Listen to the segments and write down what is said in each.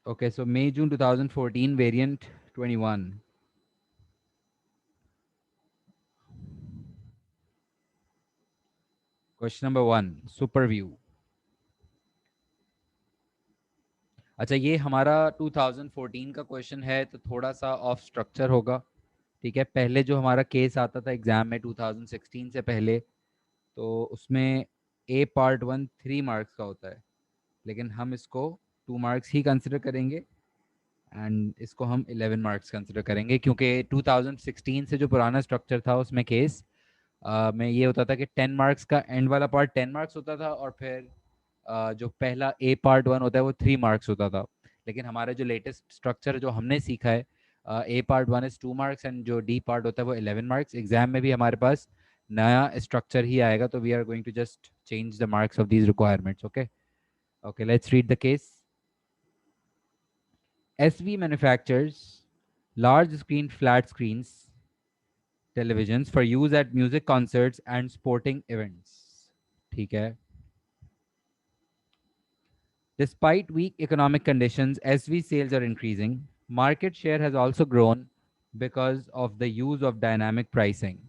Okay, so May June 2014 variant 21. Question number 1, super view. अच्छा, ये हमारा 2014 का क्वेश्चन है तो थोड़ा सा ऑफ स्ट्रक्चर होगा। ठीक है, पहले जो हमारा केस आता था एग्जाम में 2016 से पहले, तो उसमें ए पार्ट 1 3 मार्क्स का होता है, लेकिन हम इसको 2 मार्क्स ही कंसिडर करेंगे एंड इसको हम 11 मार्क्स कंसिडर करेंगे, क्योंकि 2016 से जो पुराना स्ट्रक्चर था उसमें केस में ये होता था कि 10 मार्क्स का एंड वाला पार्ट 10 मार्क्स होता था, और फिर जो पहला ए पार्ट 1 होता है वो 3 मार्क्स होता था। लेकिन हमारा जो लेटेस्ट स्ट्रक्चर जो हमने सीखा है, ए पार्ट 1 इज 2 मार्क्स एंड जो डी पार्ट होता है वो 11 मार्क्स। एग्जाम में भी हमारे पास नया स्ट्रक्चर ही आएगा, तो we are going to just change the marks of these requirements. Okay, okay, let's read the case. SV manufactures large screen flat screens televisions for use at music concerts and sporting events. ठीक है. Despite weak economic conditions, SV sales are increasing. Market share has also grown because of the use of dynamic pricing.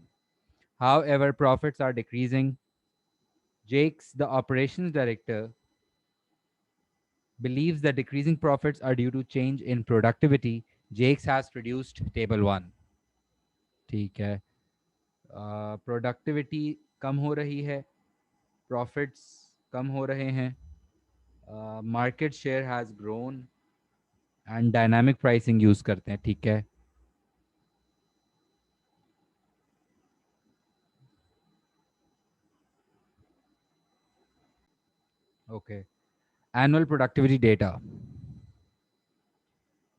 However, profits are decreasing. Jakes, the operations director, believes that decreasing profits are due to change in productivity. Jakes has produced table 1. ठीक है. Productivity कम हो रही है, profits कम हो रहे हैं, market share has grown and dynamic pricing use करते हैं। ठीक है, okay. Annual productivity data,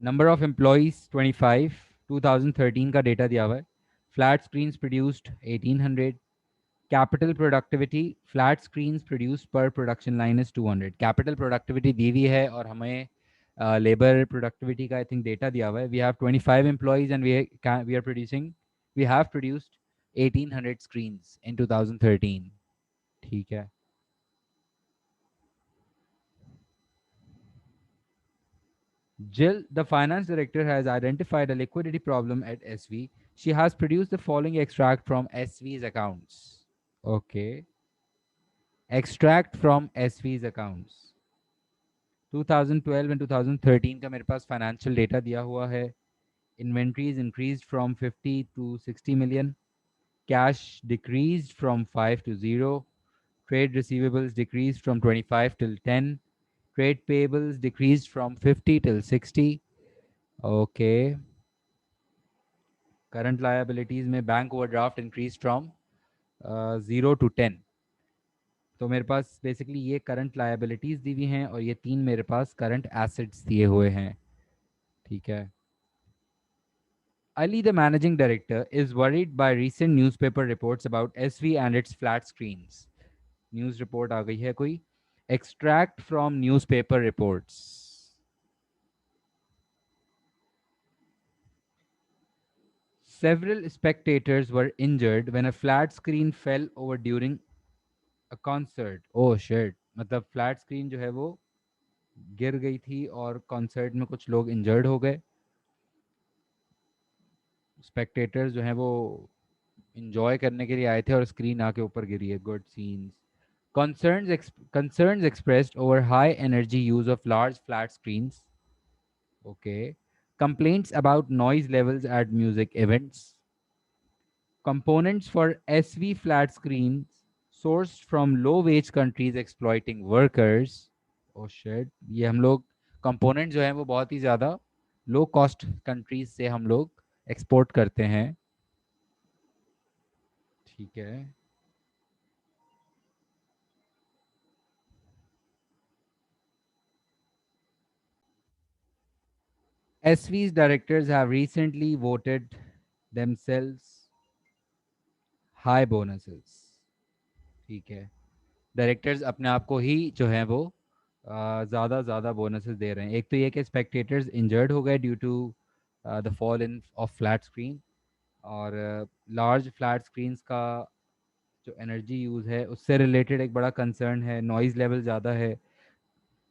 number of employees 25, 2013 का डेटा दिया हुआ है। Flat screens produced 1800। Capital productivity, flat screens produced per production line is 200। Capital productivity दी हुई है और हमें लेबर प्रोडक्टिविटी का आई थिंक डेटा दिया हुआ है। We have 25 employees and we are producing, we have produced 1800 screens in 2013। ठीक है। Jill, the finance director, has identified a liquidity problem at SV. She has produced the following extract from SV's accounts. Okay. Extract from SV's accounts. 2012 and 2013 का मेरे पास financial data दिया हुआ है। Inventories increased from 50 to 60 million. Cash decreased from 5 to 0. Trade receivables decreased from 25 till 10. Trade payables decreased from 50 till 60. Okay. Current liabilities में bank overdraft increase from 0 to 10। तो मेरे पास basically ये current liabilities दी हुई हैं और ये 3 मेरे पास करंट एसेट्स दिए हुए हैं। ठीक है। Ali, the managing director, is worried by recent newspaper reports about SV and its flat screens. News report आ गई है कोई? Extract from newspaper reports. Several spectators were injured when a flat screen fell over during a concert. Oh shit, मतलब flat screen जो है वो गिर गई थी और कॉन्सर्ट में कुछ लोग इंजर्ड हो गए। स्पेक्टेटर्स जो हैं वो इंजॉय करने के लिए आए थे और स्क्रीन आके ऊपर गिरी है। Good scenes. Concerns expressed over high energy use of large flat screens. Okay. Complaints about noise levels at music events. Components for SV flat screens sourced from low wage countries exploiting workers. Oh shit, ये हम लोग component जो है वो बहुत ही ज़्यादा low cost countries से हम लोग एक्सपोर्ट करते हैं। ठीक है। SV's directors have recently voted themselves high bonuses. ठीक है। डायरेक्टर्स अपने आप को ही जो है वो ज़्यादा बोनसेस दे रहे हैं। एक तो ये कि स्पेक्टेटर्स इंजर्ड हो गए due to the fall in of flat screen, और लार्ज फ्लैट स्क्रीन्स का जो एनर्जी यूज़ है उससे रिलेटेड एक बड़ा कंसर्न है। नॉइज़ लेवल ज़्यादा है,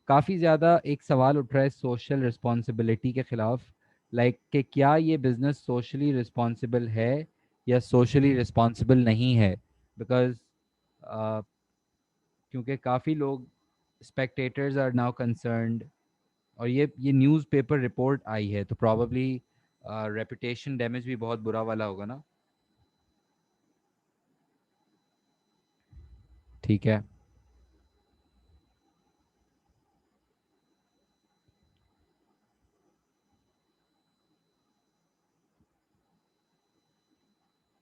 काफ़ी ज़्यादा एक सवाल उठ रहा है सोशल रिस्पॉन्सिबिलिटी के ख़िलाफ़, लाइक कि क्या ये बिज़नेस सोशली रिस्पॉन्सिबल है या सोशली रिस्पॉन्सिबल नहीं है, बिकॉज़ क्योंकि काफ़ी लोग स्पेक्टेटर्स आर नाउ कंसर्न्ड, और ये न्यूज़पेपर रिपोर्ट आई है तो प्रॉबली रेपुटेशन डैमेज भी बहुत बुरा वाला होगा ना। ठीक है,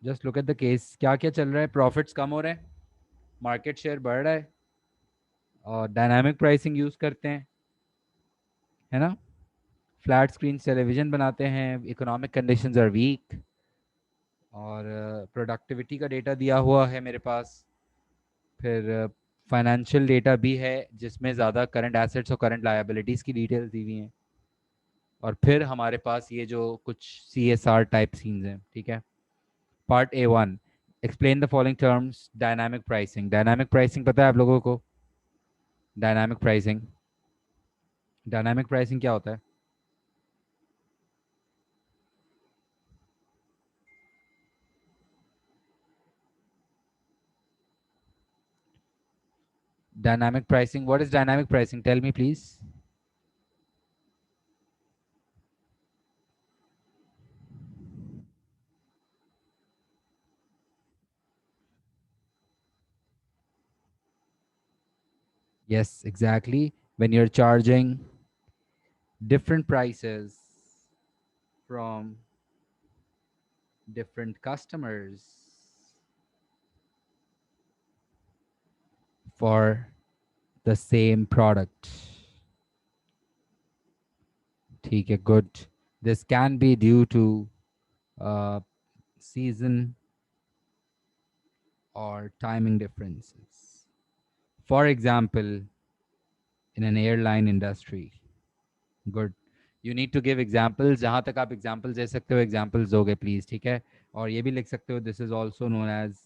just look at the case, क्या क्या चल रहा है, प्रॉफिट्स कम हो रहे हैं, मार्केट शेयर बढ़ रहा है, और डायनामिक प्राइसिंग यूज़ करते हैं, है ना, फ्लैट स्क्रीन टेलीविज़न बनाते हैं, इकोनॉमिक कंडीशंस आर वीक, और प्रोडक्टिविटी का डेटा दिया हुआ है मेरे पास, फिर फाइनेंशियल डेटा भी है जिसमें ज़्यादा करंट एसेट्स और करंट लायबिलिटीज़ की डिटेल्स दी हुई हैं, और फिर हमारे पास ये जो कुछ CSR टाइप सीन्स हैं। ठीक है, part A1, explain the following terms. Dynamic pricing, dynamic pricing पता है आप लोगों को? डायनामिक प्राइसिंग, डायनामिक प्राइसिंग क्या होता है? Dynamic pricing, what is dynamic pricing, tell me please. Yes, exactly, when you're charging different prices from different customers for the same product. ठीक है, good. This can be due to uh, season or timing differences. For example, in an airline industry. Good. You need to give examples. जहाँ तक आप examples दे सकते हो examples दोगे please, ठीक है? और ये भी लिख सकते हो, this is also known as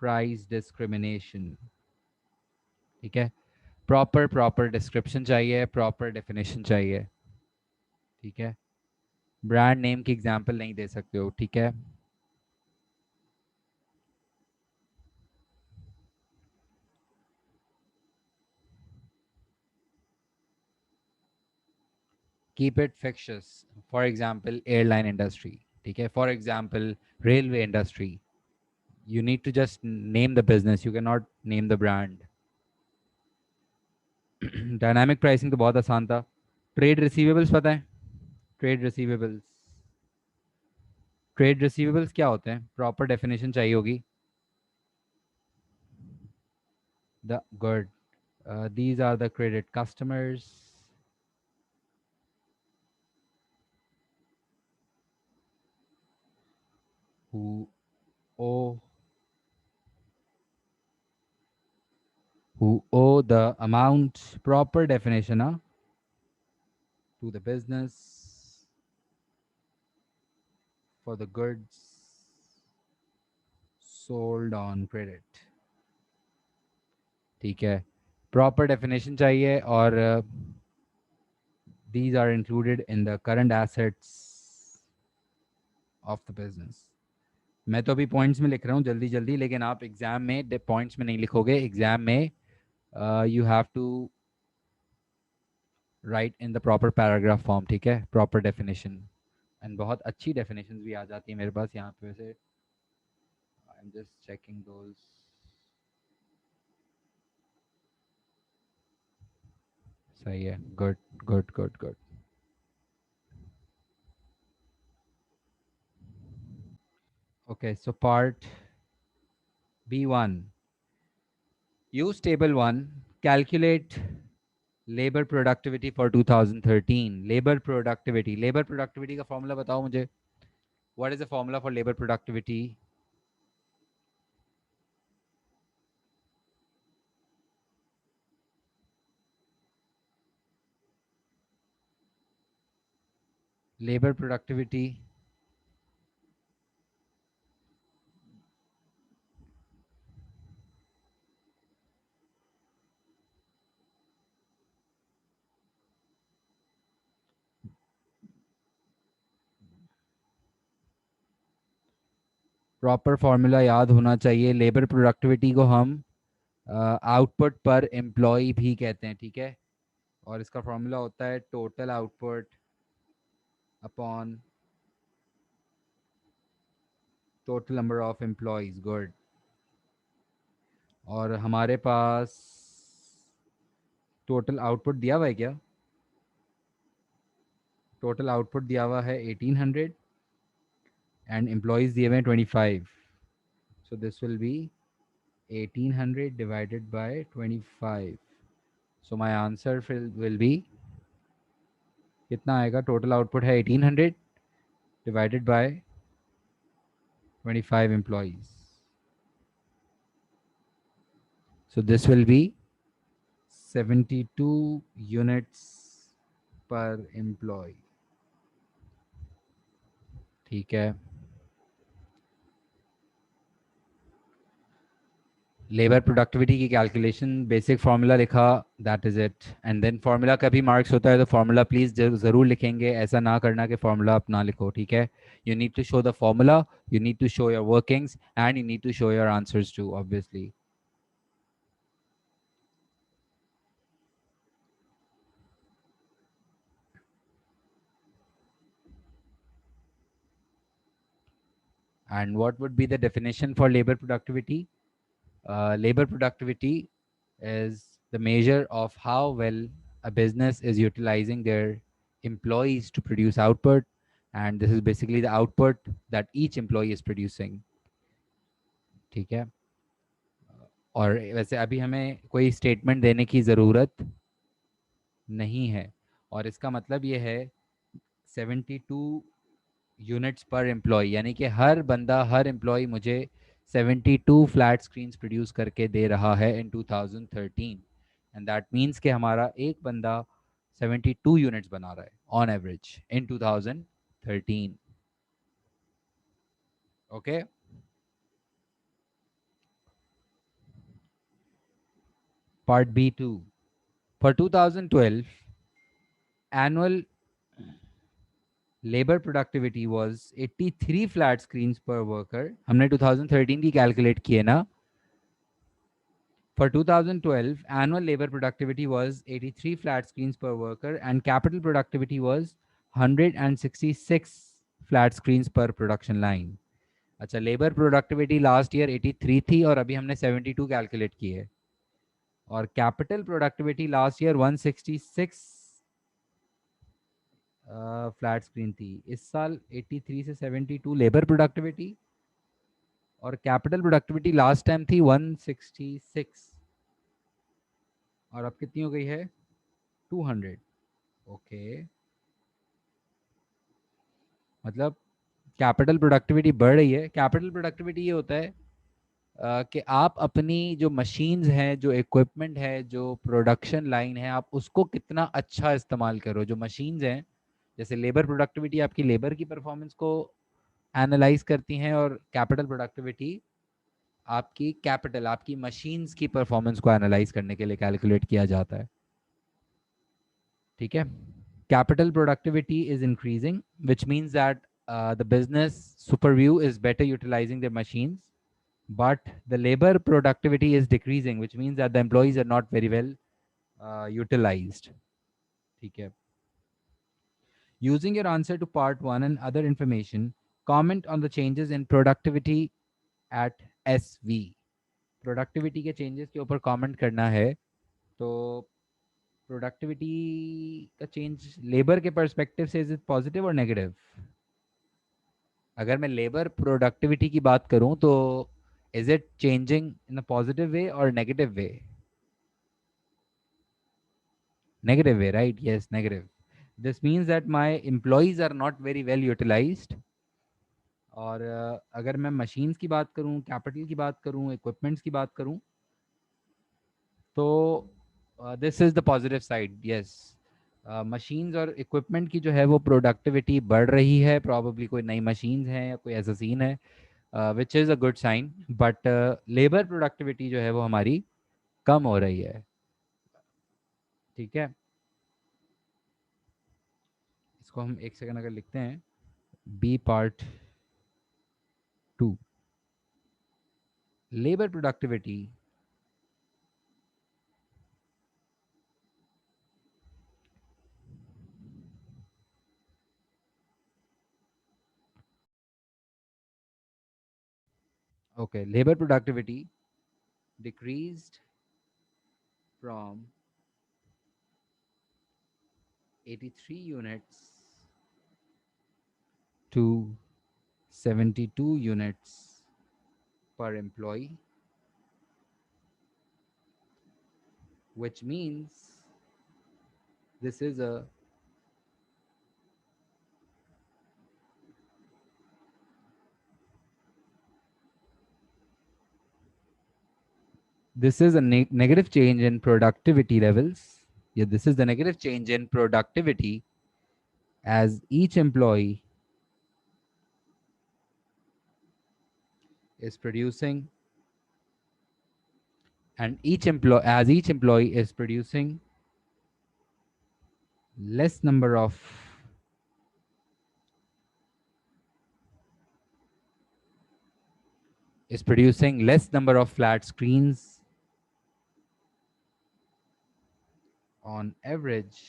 price discrimination. ठीक है? Proper description चाहिए, proper definition चाहिए. ठीक है? Brand name की example नहीं दे सकते हो, ठीक है? Keep it fictitious. For example, airline industry. ठीक है? For example, railway industry. You need to just name the business. You cannot name the brand. Dynamic pricing तो बहुत आसान था. ट्रेड रिसीवेबल्स पता है? ट्रेड रिसीवेबल्स, ट्रेड रिसीवेबल्स क्या होते हैं? प्रॉपर डेफिनेशन चाहिए होगी. The good, these are the credit customers who owe who owe the amount, proper definition, to the business for the goods sold on credit. ठीक है, proper definition चाहिए, और these are included in the current assets of the business. मैं तो अभी points में लिख रहा हूँ जल्दी जल्दी, लेकिन आप एग्जाम में पॉइंट्स में नहीं लिखोगे. एग्जाम में you have to write in the proper paragraph form. ठीक है, प्रॉपर डेफिनेशन, एंड बहुत अच्छी डेफिनेशन भी आ जाती है मेरे पास यहाँ पे वैसे. I am just checking those. सही है, good good good good. Okay, so part B1, use table 1, calculate labour productivity for 2013. Labour productivity का फॉर्मूला बताओ मुझे. What is the formula for labour productivity? Labour productivity, proper formula याद होना चाहिए। Labour productivity को हम आउटपुट पर employ भी कहते हैं, ठीक है। और इसका फॉर्मूला होता है total output upon total number of employees. Good. और हमारे पास टोटल आउटपुट दिया हुआ है क्या? टोटल आउटपुट दिया हुआ है 1800 एंड एम्प्लॉयज दिए हुए हैं 25। So this will be 1800 divided by 25. So my answer will be कितना आएगा? टोटल आउटपुट है 1800 divided by 25 employees. So this will be 72 units per employee. ठीक है। लेबर प्रोडक्टिविटी की कैलकुलेशन बेसिक फार्मूला लिखा, that is it. And then formula का भी marks होता है, तो फार्मूला प्लीज़ ज़रूर लिखेंगे, ऐसा ना करना कि फार्मूला आप ना लिखो, ठीक है। You need to show the formula, you need to show your workings and you need to show your answers too, obviously. And what would be the definition for labor productivity? Labor productivity is the measure of how well a business is utilizing their employees to produce output. And this is basically the output that each employee is producing. ठीक है। और वैसे अभी हमें कोई statement देने की ज़रूरत नहीं है, और इसका मतलब ये है 72 यूनिट्स पर एम्प्लॉय, यानी कि हर बंदा, हर एम्प्लॉय मुझे 72 फ्लैट स्क्रीन्स प्रोड्यूस करके दे रहा है इन 2013। एंड दैट मीन्स कि हमारा एक बंदा 72 यूनिट्स बना रहा है on average in 2013। Okay. Part B2, for 2012 annual labour productivity was 83 flat screens पर वर्कर। हमने 2013 की कैलकुलेट की है ना। For 2012, annual labor productivity was 83 flat screens per worker and capital productivity was 166 flat screens per production line. अच्छा, labour productivity last year 83 थी और अभी हमने 72 कैलकुलेट की है, और capital productivity last year 166 flat screen थी। इस साल 83 से 72 लेबर प्रोडक्टिविटी, और कैपिटल प्रोडक्टिविटी लास्ट टाइम थी 166, और अब कितनी हो गई है? 200। ओके, मतलब कैपिटल प्रोडक्टिविटी बढ़ रही है। कैपिटल प्रोडक्टिविटी ये होता है कि आप अपनी जो मशीन्स हैं, जो इक्विपमेंट है, जो प्रोडक्शन लाइन है, आप उसको कितना अच्छा इस्तेमाल करो। जो मशीन्स हैं, जैसे लेबर प्रोडक्टिविटी आपकी लेबर की परफॉर्मेंस को एनालाइज करती हैं, और कैपिटल प्रोडक्टिविटी आपकी कैपिटल, आपकी मशीन्स की परफॉर्मेंस को एनालाइज करने के लिए कैलकुलेट किया जाता है, ठीक है। Capital productivity is increasing, which means that the business super view is better utilizing their machines, but the labor productivity is decreasing, which means that the employees are not very well utilized. ठीक है। Using your answer to part 1 and other information, comment on the changes in productivity at SV. Productivity के changes के ऊपर comment करना है। तो productivity का change labour के पर्सपेक्टिव से इज इट पॉजिटिव और नेगेटिव? अगर मैं लेबर प्रोडक्टिविटी की बात करूं तो is it changing in a positive way और negative way? Negative way, right? Yes, negative. This means that my employees are not very well utilised. और अगर मैं मशीन्स की बात करूं, कैपिटल की बात करूं, इक्विपमेंट्स की बात करूं, तो this is the positive side. Yes, machines और इक्विपमेंट की जो है वो प्रोडक्टिविटी बढ़ रही है, प्रॉबेबली कोई नई मशीन्स हैं या कोई ऐसा सीन है, which is a good sign. But labour productivity जो है वो हमारी कम हो रही है, ठीक है। इसको हम एक सेकंड अगर लिखते हैं, B part 2। labor productivity okay, labor productivity decreased from 83 units to 72 units per employee, which means this is a negative change in productivity levels. Yeah, this is the negative change in productivity as each employee is producing and each employee is producing less number of flat screens on average.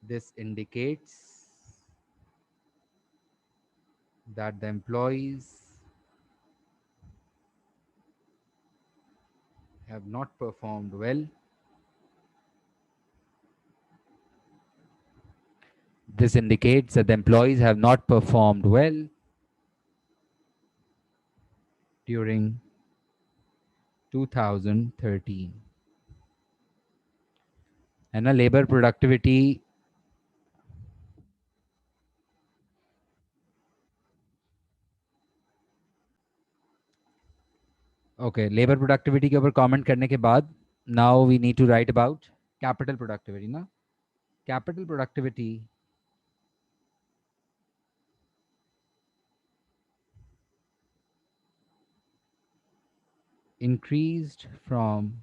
This indicates that the employees have not performed well. This indicates that the employees have not performed well during 2013. And a labor productivity, okay, labor productivity के ऊपर comment करने के बाद now we need to write about capital productivity ना. Capital productivity increased from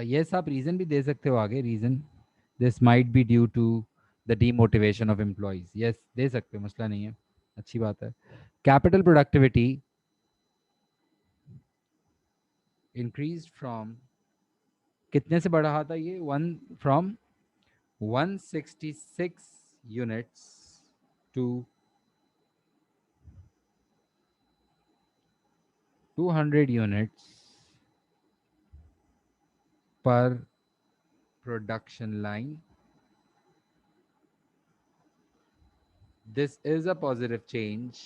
yes, आप reason भी दे सकते हो आगे. Reason this might be due to the demotivation of employees. Yes, दे सकते हो, मसला नहीं है, अच्छी बात है. कैपिटल प्रोडक्टिविटी इंक्रीज फ्रॉम कितने से बढ़ रहा था ये? Went from 166 units to 200 units पर production line. This is a positive change.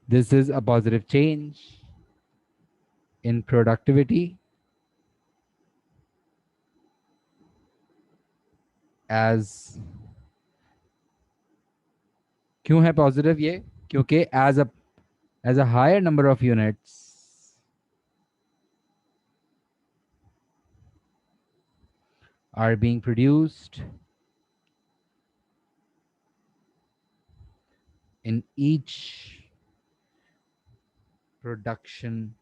This is a positive change in productivity as क्यों है पॉजिटिव ये? क्योंकि as a higher number of units are being produced in each production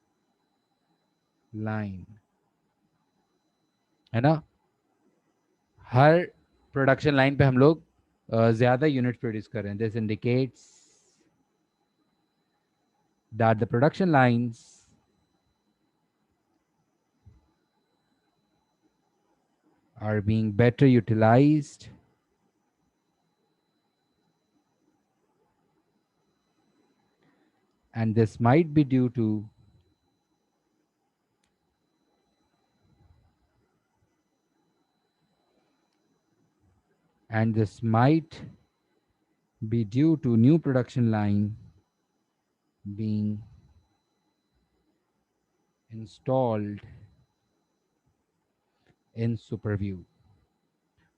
line, है ना? हर production line पे हम लोग ज्यादा यूनिट प्रोड्यूस कर रहे हैं. This indicates that the production lines are being better utilized and this might be due to new production line being installed in superview.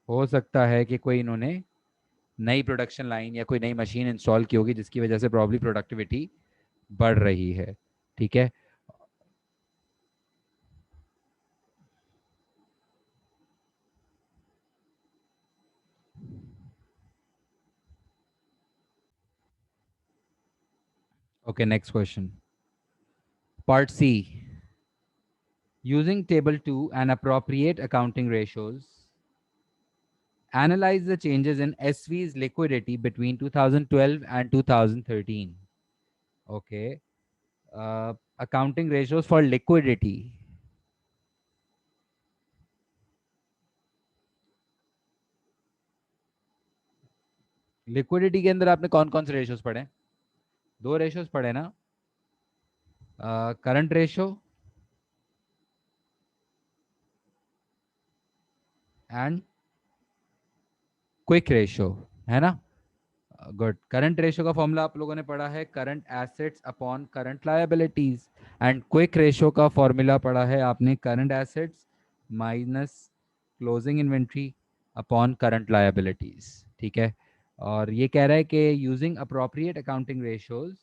हो सकता है कि कोई इन्होंने नई प्रोडक्शन लाइन या कोई नई मशीन इंस्टॉल की होगी जिसकी वजह से प्रॉब्ली प्रोडक्टिविटी बढ़ रही है. ठीक है. Okay, next question. Part C. Using table 2 and appropriate accounting ratios, analyze the changes in SV's liquidity between 2012 and 2013. Okay. Accounting ratios for liquidity. Liquidity के अंदर आपने कौन कौन से रेशियोज पढ़े? दो रेशियोज पढ़े ना, current ratio and quick ratio, है ना? गुड. करंट रेशियो का फॉर्मूला आप लोगों ने पढ़ा है current assets upon current liabilities, and quick ratio का फॉर्मूला पढ़ा है आपने current assets minus closing inventory upon current liabilities. ठीक है. और ये कह रहा है कि using appropriate accounting ratios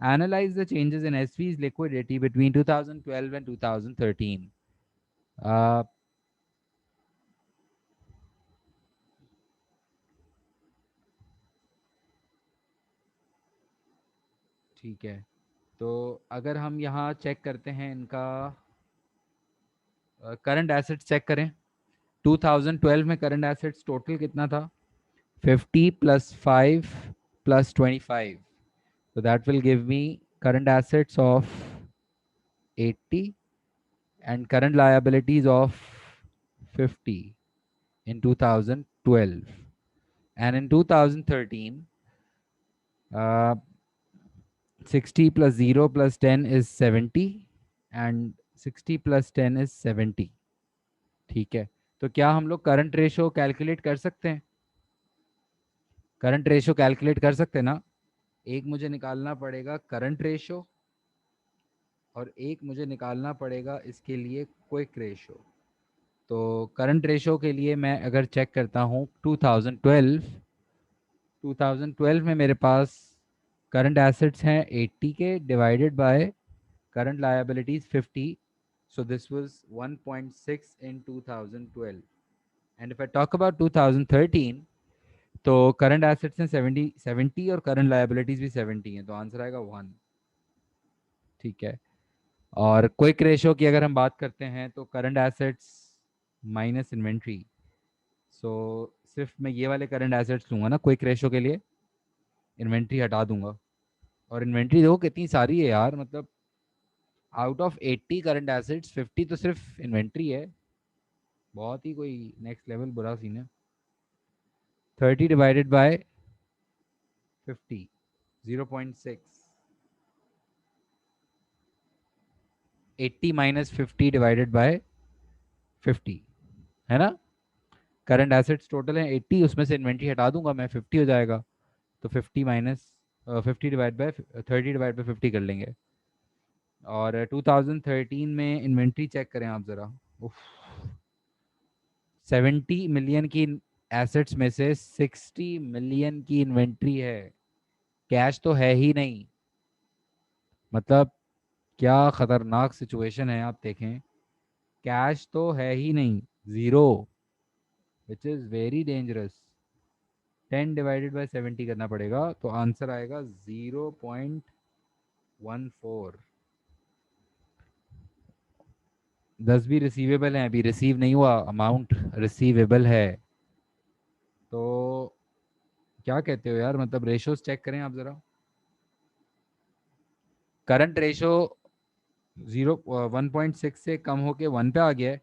analyze the changes in SV's liquidity between 2012 and 2013. ठीक है. तो अगर हम यहाँ चेक करते हैं इनका करंट एसेट्स चेक करें. 2012 में करंट एसेट्स टोटल कितना था? 50 plus 5 plus 25. So that will give me current assets of 80 and current liabilities of 50 in 2012. And in 2013, 60 plus 0 plus 10 is 70 and 60 plus 10 is 70. ठीक है. तो क्या हम लोग करंट रेशो कैलकुलेट कर सकते हैं? करंट रेशो कैलकुलेट कर सकते हैं ना? एक मुझे निकालना पड़ेगा करंट रेशो और एक मुझे निकालना पड़ेगा इसके लिए क्विक रेशो. तो करंट रेशो के लिए मैं अगर चेक करता हूँ 2012 में मेरे पास करंट एसेट्स हैं 80 के divided by current liabilities 50. So this was 1.6 in 2012. And if I talk about 2013, तो करंट एसेट्स हैं 70 और करंट लायबिलिटीज भी 70 हैं, तो आंसर आएगा 1. ठीक है. और क्विक रेशो की अगर हम बात करते हैं तो करंट एसेट्स माइनस इन्वेंट्री. सो सिर्फ मैं ये वाले करंट एसेट्स लूँगा ना क्विक रेशो के लिए, इन्वेंट्री हटा दूंगा. और इन्वेंट्री देखो कितनी सारी है यार, मतलब आउट ऑफ 80 करंट एसेट्स 50 तो सिर्फ इन्वेंट्री है. बहुत ही कोई नेक्स्ट लेवल बुरा सीन है. 30 divided by 50, 0.6. 80 minus 50 divided by 50, है ना? करंट एसेट्स टोटल है 80, उसमें से इन्वेंट्री हटा दूंगा मैं, 50 हो जाएगा. तो 50 minus 50 divide by 30 divide by 50 कर लेंगे. और 2013 में इन्वेंट्री चेक करें आप ज़रा. 70 मिलियन की एसेट्स में से 60 मिलियन की इन्वेंट्री है. कैश तो है ही नहीं. मतलब क्या खतरनाक सिचुएशन है, आप देखें. कैश तो है ही नहीं, zero, which is very dangerous. 10 divided by 70 करना पड़ेगा, तो आंसर आएगा 0.14. 10 भी रिसीवेबल है, अभी रिसीव नहीं हुआ, अमाउंट रिसीवेबल है. तो क्या कहते हो यार, मतलब रेशोज चेक करें आप ज़रा. करंट रेशो 1.6 से कम होके 1 पे आ गया है,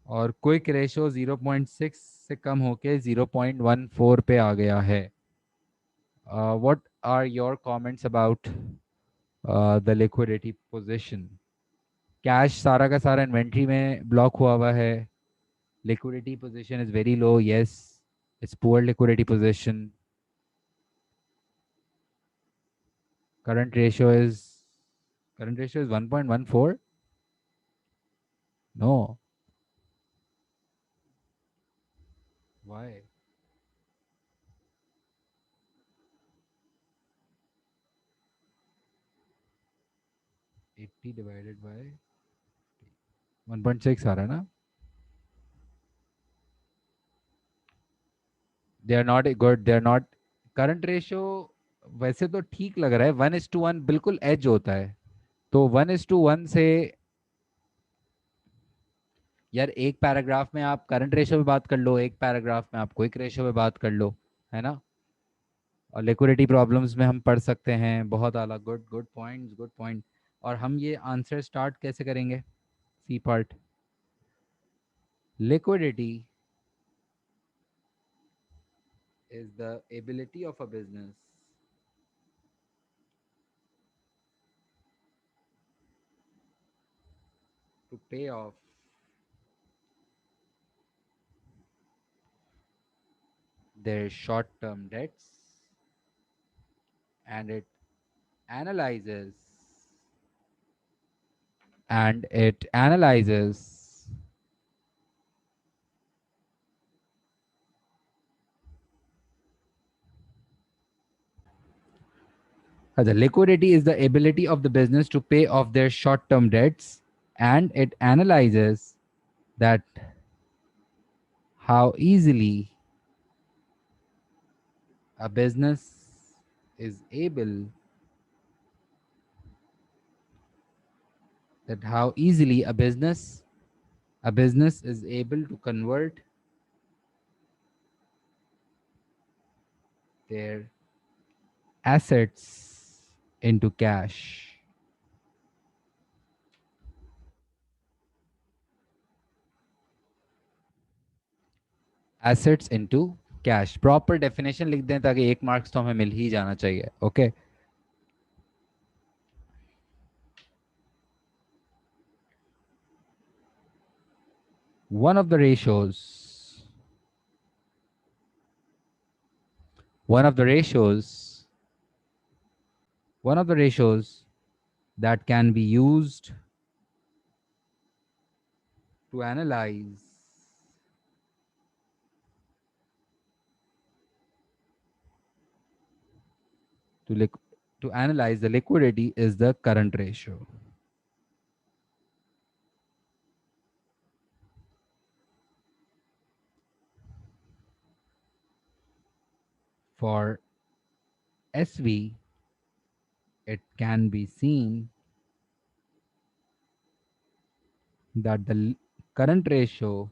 और क्विक रेशो 0.6 से कम होके 0.14 पे आ गया है. What are your comments about the liquidity position? Cash सारा का सारा इन्वेंट्री में ब्लॉक हुआ हुआ है. Liquidity position is very low. Yes, it's poor liquidity position. current ratio is current ratio is 1.14. No. Why? 80 divided by 1.6 आ रहा है ना? They are not good. They are not. Current ratio वैसे तो ठीक लग रहा है, 1:1 बिल्कुल एज होता है. तो 1:1 से यार एक पैराग्राफ में आप करंट रेशियो पे बात कर लो, एक पैराग्राफ में आप क्विक रेशियो पे बात कर लो, है ना। और लिक्विडिटी प्रॉब्लम्स में हम पढ़ सकते हैं बहुत आला। Good good point, good point. और हम ये आंसर स्टार्ट कैसे करेंगे? C part, liquidity is the ability of a business to pay off their short term debts, and it analyzes it analyzes the liquidity is the ability of the business to pay off their short term debts, and it analyzes that how easily a business is able that how easily a business is able to convert their assets into cash. Assets into cash, proper definition लिख दें ताकि एक marks तो हमें मिल ही जाना चाहिए। Okay, one of the ratios one of the ratios one of the ratios that can be used to analyze to liq- to analyze the liquidity is the current ratio. For SV, it can be seen that the current ratio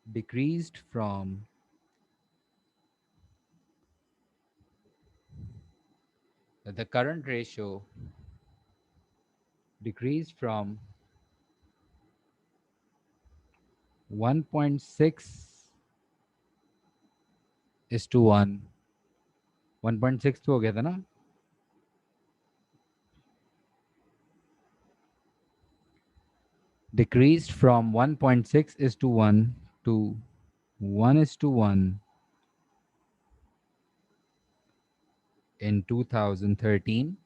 decreased from the current ratio decreased from 1.6 is to 1. 1.6 तो हो गया था ना? Decreased from 1.6 is to 1 to 1 is to 1 in 2013.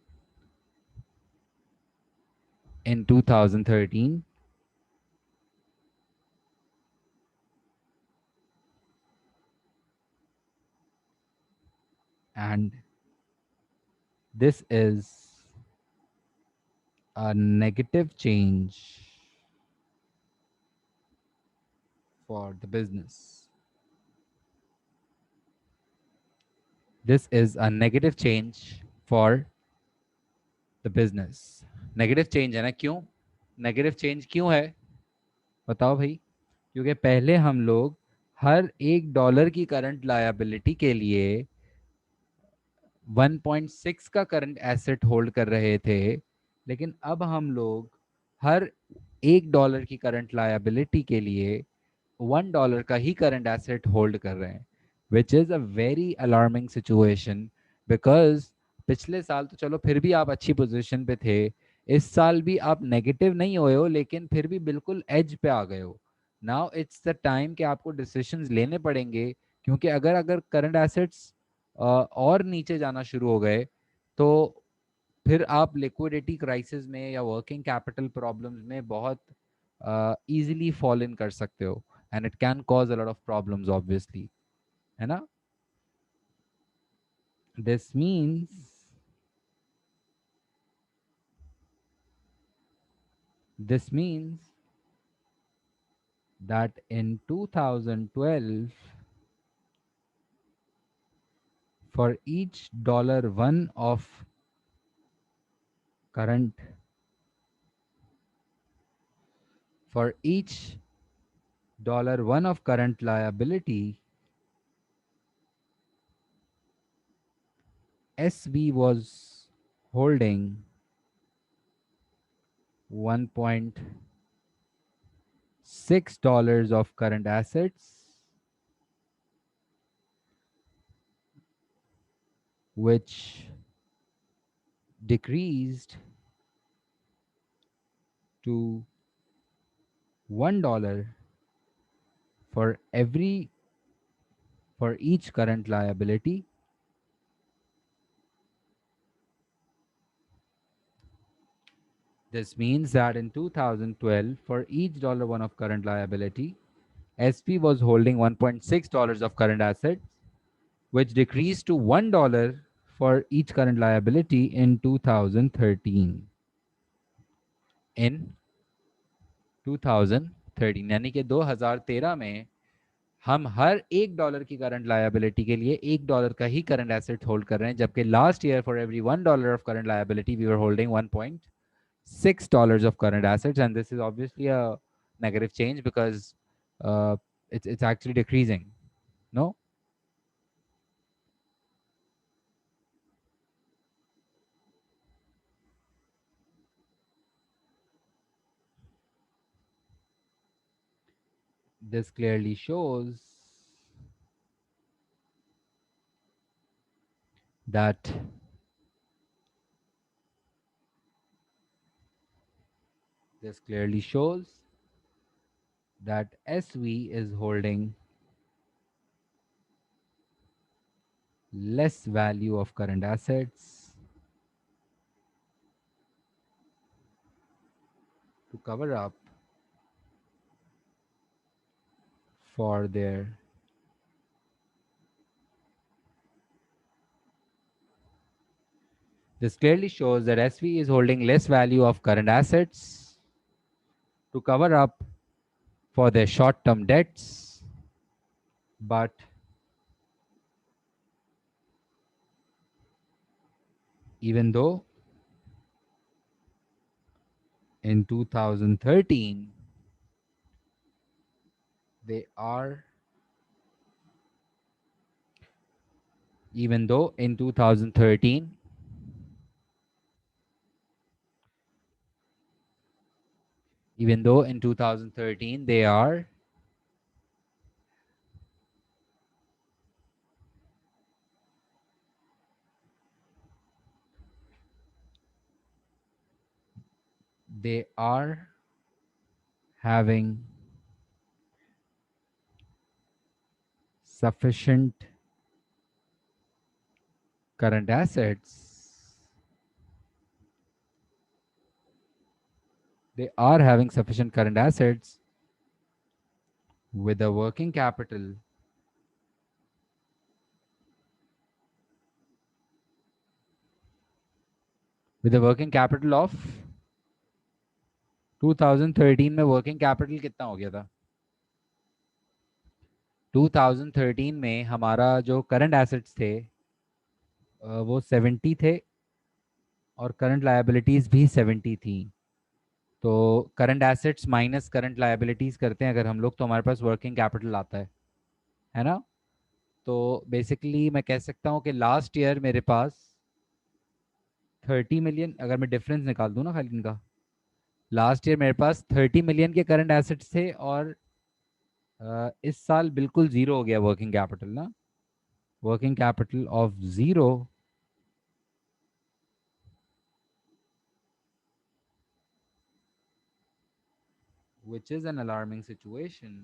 In 2013, and this is a negative change for the business. This is a negative change for the business. Negative change है ना? क्यों negative change क्यों है? बताओ भाई। क्योंकि पहले हम लोग हर $1 की करंट लायबिलिटी के लिए 1.6 का करंट एसेट होल्ड कर रहे थे, लेकिन अब हम लोग हर $1 की करंट लायबिलिटी के लिए $1 का ही करंट एसेट होल्ड कर रहे हैं, विच is a very alarming situation. Because पिछले साल तो चलो फिर भी आप अच्छी पोजीशन पे थे, इस साल भी आप नेगेटिव नहीं हुए हो, लेकिन फिर भी बिल्कुल एज पे आ गए हो। नाउ इट्स द टाइम कि आपको डिसीजंस लेने पड़ेंगे, क्योंकि अगर अगर करंट एसेट्स और नीचे जाना शुरू हो गए तो फिर आप लिक्विडिटी क्राइसिस में या वर्किंग कैपिटल प्रॉब्लम्स में बहुत इजीली फॉल इन कर सकते हो, and it can cause a lot of problems obviously, है ना। This means this means that in 2012, for each $1 of current For each $1 of current liability, SV was holding $1.6 of current assets, which decreased to $1 for each current liability. This means that in 2012, for each $1 of current liability, SP was holding $1.6 of current assets, which decreased to $1 for each current liability in 2013. In 2013 यानी कि 2013 में हम हर $1 की current liability के लिए $1 का ही current asset hold कर रहे हैं, जबकि last year for every $1 of current liability we were holding $1.6 of current assets, and this is obviously a negative change because it's actually decreasing. No, this clearly shows that SV is holding less value of current assets to cover up for their this clearly shows that SV is holding less value of current assets to cover up for their short-term debts, but even though in 2013 they are even though in 2013 even though in 2013 they are having sufficient current assets they are having sufficient current assets with a working capital of 2013 में working capital कितना हो गया था 2013 में हमारा जो current assets थे वो 70 थे और करंट लायबिलिटीज भी 70 थी तो current assets minus current liabilities करते हैं अगर हम लोग तो हमारे पास वर्किंग कैपिटल आता है ना तो बेसिकली मैं कह सकता हूँ कि लास्ट ईयर मेरे पास 30 मिलियन अगर मैं डिफरेंस निकाल दूँ ना खाली इनका लास्ट ईयर मेरे पास 30 मिलियन के करंट एसेट्स थे और इस साल बिल्कुल जीरो हो गया वर्किंग कैपिटल ना working capital of zero which is an alarming situation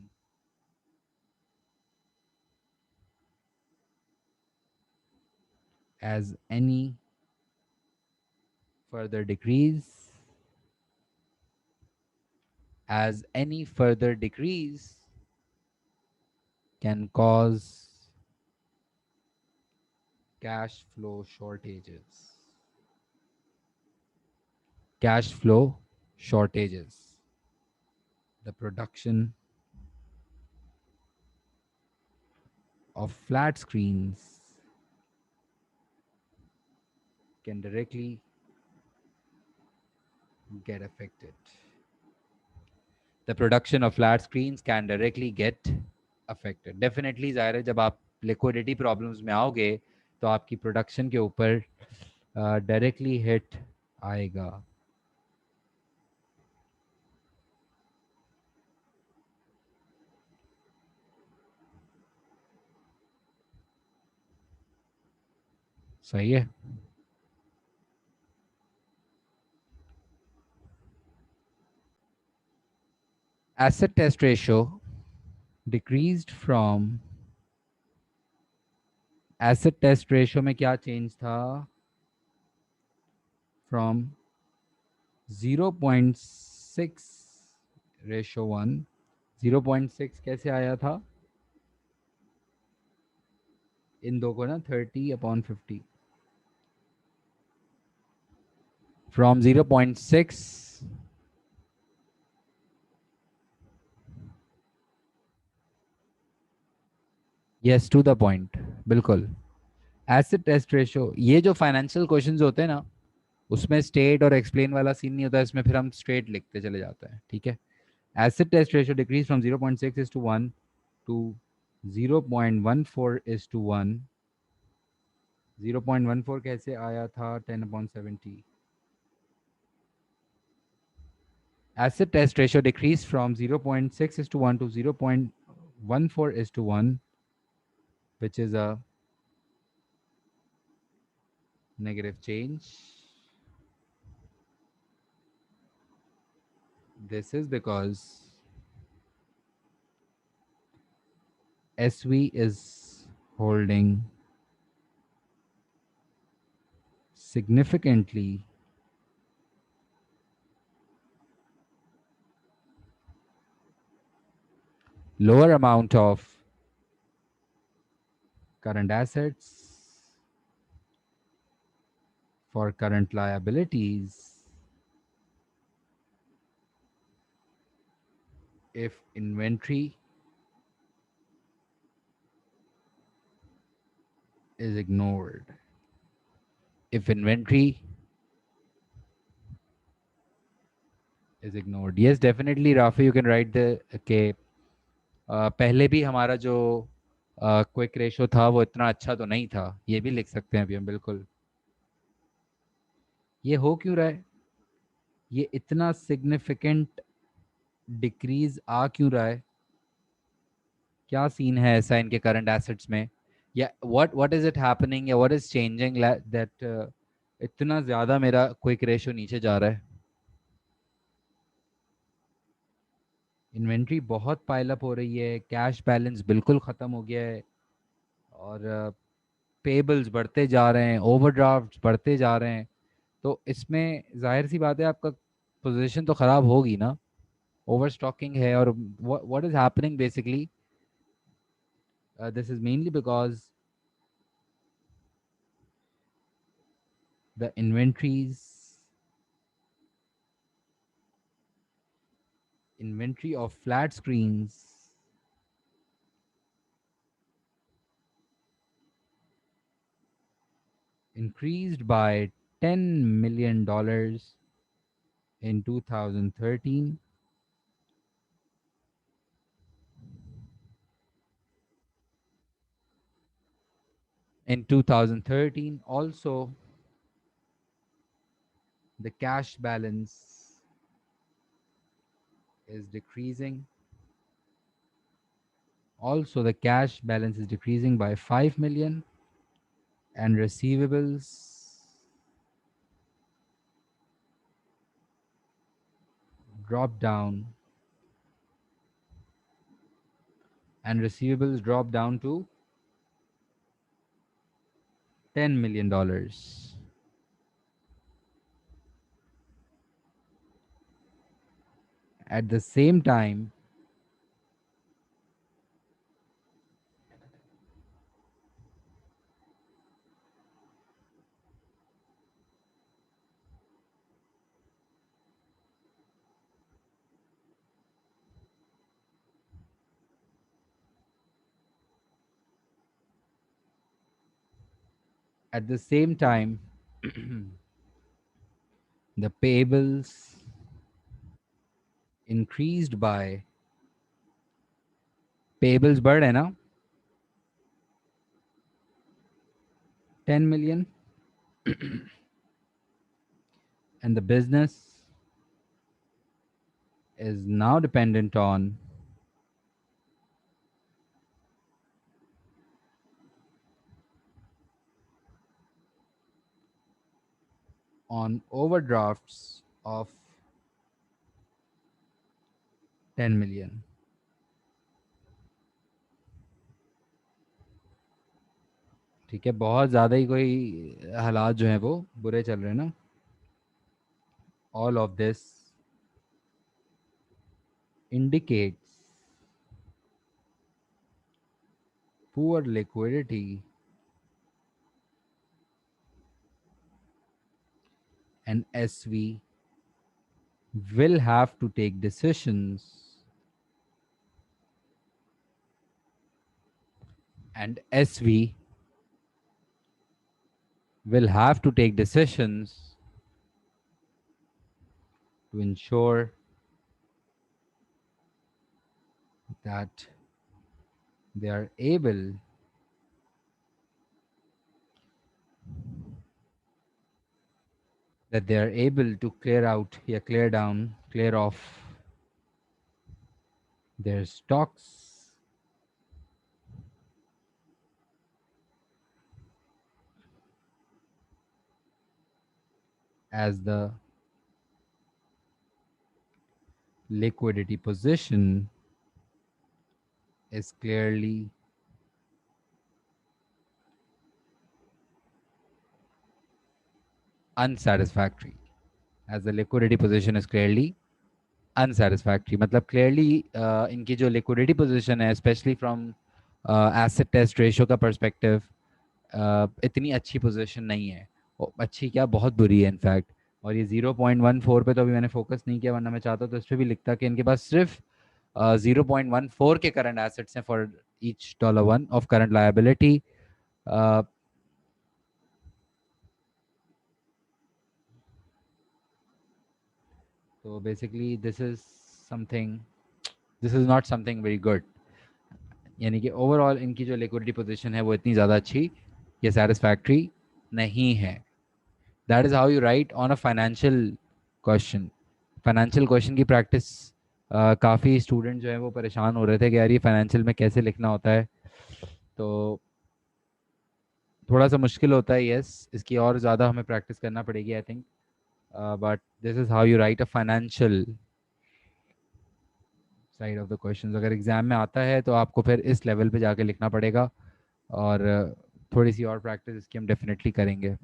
as any further decrease can cause cash flow shortages. The production of flat screens can directly get affected. the production of flat screens can directly get affected. Definitely ज़ाहिर है जब आप liquidity problems में आओगे तो आपकी production के ऊपर directly hit आएगा. सही है. Asset test ratio decreased from asset test ratio में क्या change था? From 0.6 ratio 1 0.6 कैसे आया था? इन दो को ना 30/50 from 0.6 yes to the point. बिल्कुल. एसिड टेस्ट रेशो, ये जो फाइनेंशियल क्वेश्चंस होते हैं ना उसमें स्टेट और एक्सप्लेन वाला सीन नहीं होता, इसमें फिर हम स्ट्रेट लिखते चले जाते हैं. ठीक है. Acid test ratio decrease from 0.6:1 to 0.14 is to 1. 0.14 कैसे आया था? 10/70. Acid test ratio decreased from 0.6:1 to 0.14:1, which is a negative change. This is because SV is holding significantly lower amount of current assets for current liabilities if inventory is ignored. If inventory is ignored. Yes, definitely, Rafi, you can write the okay. पहले भी हमारा जो quick ratio था वो इतना अच्छा तो नहीं था, ये भी लिख सकते हैं अभी हम. बिल्कुल. ये हो क्यों रहा है? ये इतना सिग्निफिकेंट डिक्रीज आ क्यों रहा है? क्या सीन है ऐसा इनके करंट एसेट्स में, या व्हाट इज इट हैपनिंग, या व्हाट इज चेंजिंग दैट इतना ज़्यादा मेरा क्विक रेशो नीचे जा रहा है? इन्वेंट्री बहुत पाइल अप हो रही है, कैश बैलेंस बिल्कुल ख़त्म हो गया है, और पेबल्स बढ़ते जा रहे हैं, ओवरड्राफ्ट्स बढ़ते जा रहे हैं. तो इसमें जाहिर सी बात है आपका पोजीशन तो ख़राब होगी ना. ओवर स्टॉकिंग है, और what is happening basically, this is mainly because the inventory of flat screens increased by $10 million in 2013. In 2013 also, the cash balance is decreasing. Also, the cash balance is decreasing by 5 million, and receivables drop down, to $10 million. At the same time, at the same time, the payables increased by, payables बढ़ है ना 10 million, and the business is now dependent on overdrafts of 10 million. ठीक है, बहुत ज़्यादा ही कोई हालात जो हैं वो बुरे चल रहे हैं ना. All of this indicates poor liquidity and SV will have to take decisions, and SV will have to take decisions to ensure that they are able to clear out, yeah, clear down, clear off their stocks as the liquidity position is clearly unsatisfactory. As the liquidity position is clearly unsatisfactory. मतलब clearly इनकी जो liquidity position है, especially from asset test ratio का perspective, इतनी अच्छी position नहीं है. अच्छी क्या, बहुत बुरी है इनफैक्ट. और ये 0.14 पे तो अभी मैंने फोकस नहीं किया, वरना मैं चाहता तो इस पर भी लिखता कि इनके पास सिर्फ 0.14 के करंट एसेट्स हैं for each $1 of current liability. तो basically this is not something very good. यानी कि ओवरऑल इनकी जो लिक्विडिटी पोजीशन है वो इतनी ज़्यादा अच्छी या सेटिस्फैक्ट्री नहीं है. That is how you right on a financial question. Financial question की प्रैक्टिस काफ़ी स्टूडेंट जो है वो परेशान हो रहे थे कि यार ये फाइनेंशियल में कैसे लिखना होता है. तो थोड़ा सा मुश्किल होता है, यस. इसकी और ज़्यादा हमें प्रैक्टिस करना पड़ेगी I think. But this is how you right a financial side of the question. अगर एग्जाम में आता है तो आपको फिर इस लेवल पे जाके लिखना पड़ेगा, और थोड़ी सी और प्रैक्टिस इसकी हम डेफिनेटली करेंगे.